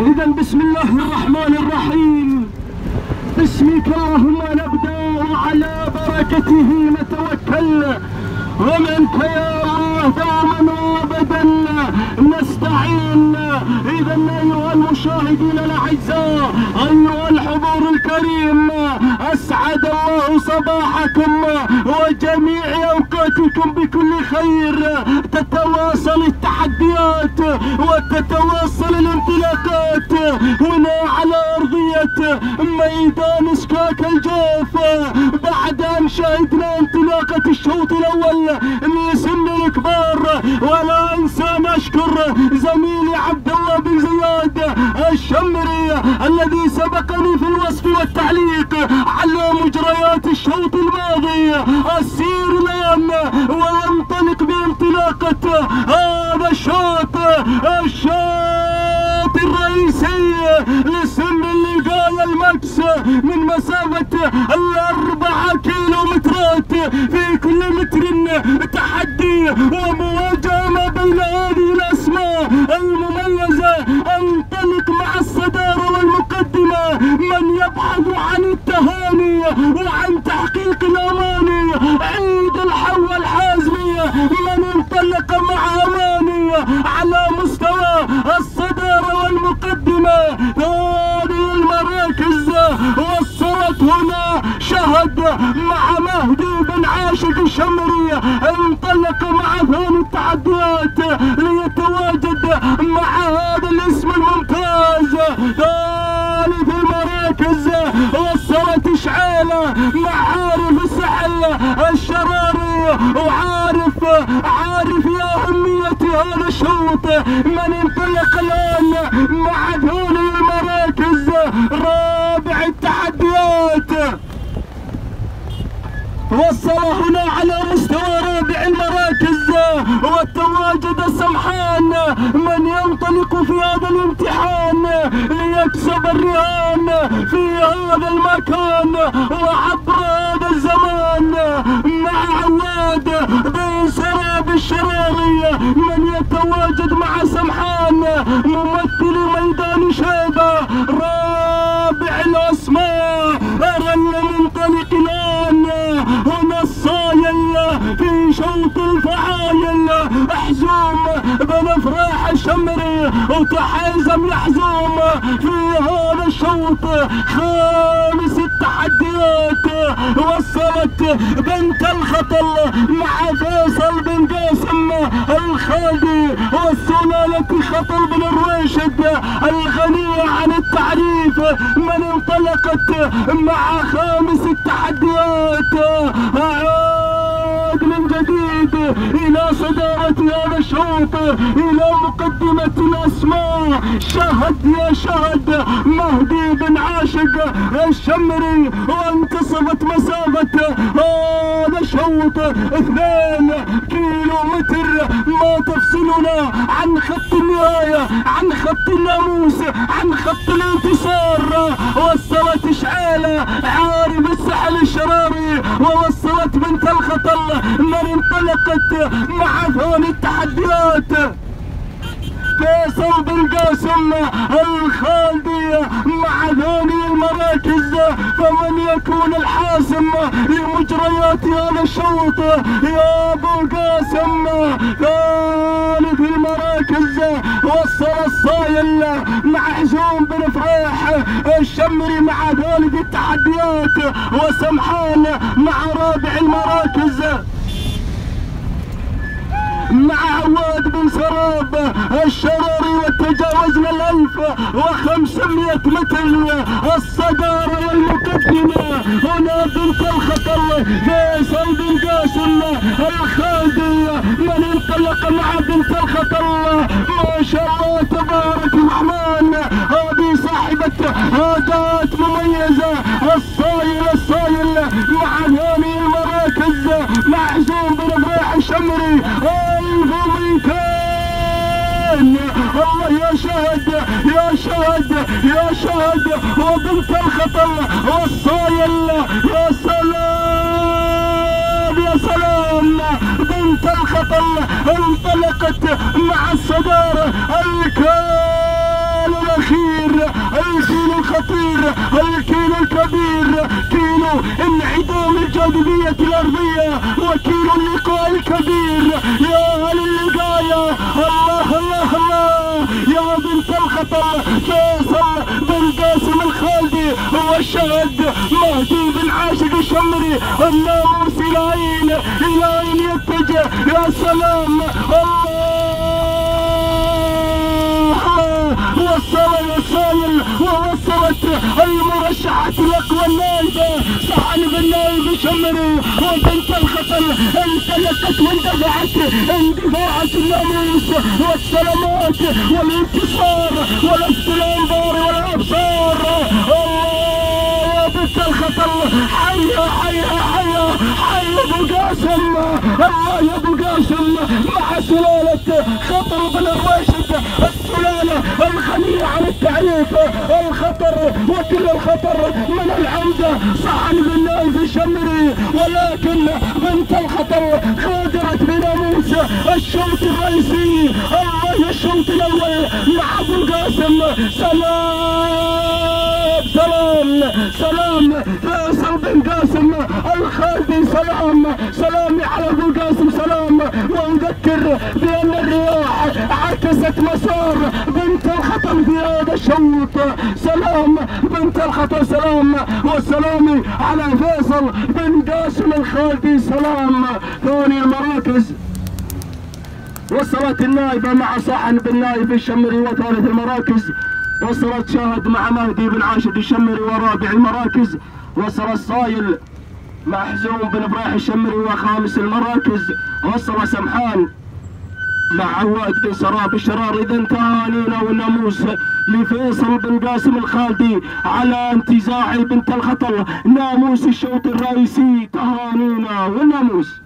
إذا بسم الله الرحمن الرحيم، باسمك اللهم نبدأ وعلى بركته نتوكل، ومنك يا الله دوما وابدا نستعين. إذا أيها المشاهدين الأعزاء، أيها الحضور الكريم، أسعد الله صباحكم وجميع أوقاتكم بكل خير. تتواصل التحديات وتتواصل الانطلاقات هنا على أرضية ميدان اسكاك الجوف، بعد أن شهدنا انطلاقة الشوط الأول لسن الكبار. ولا أنسى أن أشكر زميلي عبد الله بن زياد الشمري الذي سبقني في الوصف والتعليق على مجريات الشوط الماضي. السير الآن وينطلق بانطلاقة هذا الشوط الرئيسي لسن اللقاية المكس من مسافة 4 كيلومترات. في كل متر تحدي ومواجهة ما بين هذه الأسماء المميزة. انطلق مع الصدارة والمقدمة من يبحث عن التهاني وعن تحقيق الأماني، عيد الحو الحازمي من انطلق مع أماني على مستوى الصدارة والمقدمة. هذه المراكز وصلت هنا شهد مع مهدي بن عاشق الشمري، انطلق مع ثاني التحديات ليتواجد مع هذا الاسم الممتاز. ثالث المراكز وصلت شعيلة مع عارف السحل الشراري، وعارف يا أهمية هذا الشوط من انطلق الآن مع ثاني المراكز. رابع التحديات وصل هنا على مستوى رابع المراكز والتواجد السمحان من ينطلق في هذا الامتحان ليكسب الرهان في هذا المكان وعبر هذا الزمان، مع عواد بن سراب الشراري من يتواجد مع سمحان ممثل ميدان شيبة. رابع الأسماء المنطلق الآن هنا الصايل في شوط الفعايل، حزوم بن فراح الشمري وتحازم يحزوم في هذا الشوط. خامس التحديات وصلت بنت الخطل مع فيصل بن قاسم الخالدي والسلالة الخطل بن الرويشد الغنية عن التعريف من انطلقت مع خامس التحديات. عاد من جديد إلى صدارة هذا الشوط، إلى مقدمة الأسماء. شهد يا شهد مهدي بن عاشق الشمري، وانتصفت مسافة هذا الشوط 2 كيلومتر ما تفصلنا عن خط النهاية، عن خط الناموس، عن خط الانتصار. وصلت شعيلة عارف السحل الشراري ووصلت بنت الخطل من انطلقت مع ثاني التحديات. فيصل بن قاسم الخالدي مع ثاني المراكز، فمن يكون الحاسم لمجريات هذا الشوط يا ابو قاسم. ثالث المراكز وصل الصايل مع حزوم بن فريح الشمري مع ثالث التحديات، وسمحان مع رابع المراكز مع عواد بن سراب الشراري. وتجاوزنا 1500 متر. الصدارة والمقدمة هنا بنت الخطل فيصل بن قاسم الخالدي من انطلق مع بنت الخطل. ما شاء الله تبارك الرحمن، هذه صاحبة هادات مميزة. الصايل مع ثاني المراكز مع حزوم بن فريح الشمري. الله يا شهد يا شهد يا شهد وبنت الخطل والصايل. يا سلام يا سلام، بنت الخطل انطلقت مع الصدارة الكال الأخير. السعودية الأرضية وكيل اللقاء الكبير يا أهل اللقاية. الله الله الله يا بنت الخطر فيصل بن قاسم الخالدي والشهد مهدي بن عاشق الشمري الناموس إلى أين يتجه. يا سلام ووصلت المرشحات الاقوى النايبه صحن بن نايف الشمري وبنت الخطر انطلقت واندفعت اندفاعات الناموس والسلامات والانتصار ولفت الانظار والابصار. الله بنت الخطر حيا حيا حيا حيا ابو قاسم. الله يا ابو قاسم مع سلاله خطر بن الراشد السلاله الغنيه عن التعريف الخطر وكل الخطر من العمده صحن بن نايف الشمري. ولكن بنت الخطر غادرت بناموس الشوط الرئيسي. الله الشوط الاول مع ابو القاسم. سلام سلام سلام فيصل بن قاسم الخالدي. سلامي على ابو القاسم سلام. واذكر بان الرياح عكست مسار بنت الخطر في هذا الشوط. سلام بنت الخطر سلام والسلام على فيصل بن قاسم الخالدي سلام. ثاني المراكز وصلت النايبه مع صحن بن نايف الشمري. وثالث المراكز وصلت شاهد مع مهدي بن عاشق الشمري. ورابع المراكز وصل الصايل مع حزوم بن ابراح الشمري. وخامس المراكز وصل سمحان مع عواد بن سراب الشرار. اذا تهانينا والناموس لفيصل بن قاسم الخالدي على انتزاع بنت الخطر ناموس الشوط الرئيسي. تهانينا والناموس.